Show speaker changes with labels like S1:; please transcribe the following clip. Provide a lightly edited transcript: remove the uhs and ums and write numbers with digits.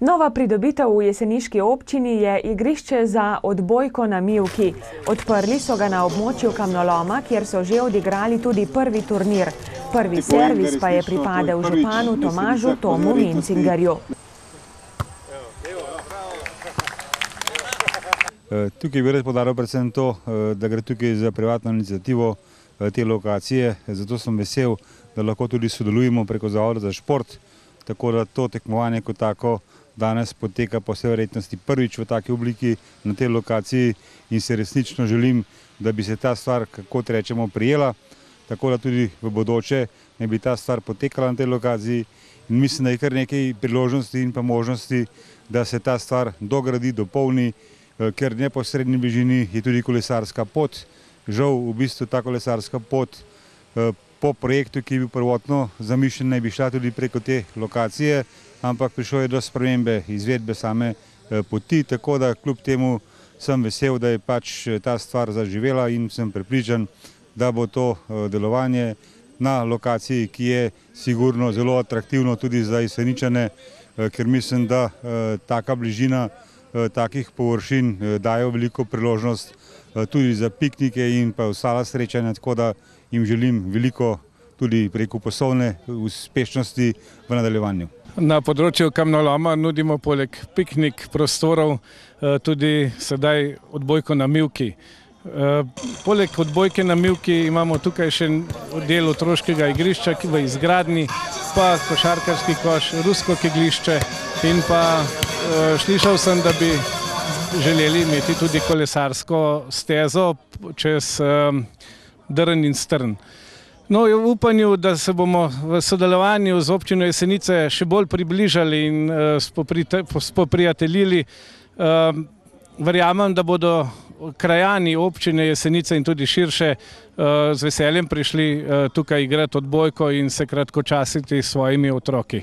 S1: Nova pridobitev v jeseniški občini je igrišče za odbojko na mivki. Odprli so ga na območju kamnoloma, kjer so že odigrali tudi prvi turnir. Prvi servis pa je pripadel županu Tomažu Tomu Mencingerju.
S2: Tukaj bi rad poudaril predvsem to, da gre tukaj za privatno iniciativo te lokacije, zato sem vesel, da lahko tudi sodelujemo preko Zavoda za šport, tako da to tekmovanje kot tako danes poteka po vsej verjetnosti prvič v taki obliki na tej lokaciji in se resnično želim, da bi se ta stvar, kako rečemo, prijela, tako da tudi v bodoče ne bi ta stvar potekala na tej lokaciji in mislim, da je kar nekaj priložnosti in pa možnosti, da se ta stvar dogradi, dopolni, ker v neposredni bližini je tudi kolesarska pot. Žal v bistvu ta kolesarska pot po projektu, ki je bil prvotno zamišljen, naj bi šla tudi preko te lokacije, ampak prišlo je do spremembe izvedbe same poti, tako da kljub temu sem vesel, da je pač ta stvar zaživela in sem prepričan, da bo to delovanje na lokaciji, ki je sigurno zelo atraktivno tudi za Jeseničane, ker mislim, da taka bližina takih površin dajo veliko priložnost tudi za piknike in pa ostala srečanja, tako da jim želim veliko tudi preko poslovne uspešnosti v nadaljevanju.
S3: Na področju kamnoloma nudimo poleg piknik prostorov tudi sedaj odbojko na mivki. Poleg odbojke na mivki imamo tukaj še del otroškega igrišča v izgradnji, pa košarkarski koš, rusko kegljišče in pa slišal sem, da bi želeli imeti tudi kolesarsko stezo čez Drn in Strn. No, v upanju, da se bomo v sodelovanju z občino Jesenice še bolj približali in spoprijateljili, verjamem, da bodo krajani občine Jesenice in tudi širše z veseljem prišli tukaj igrati odbojko in se kratkočasiti s svojimi otroki.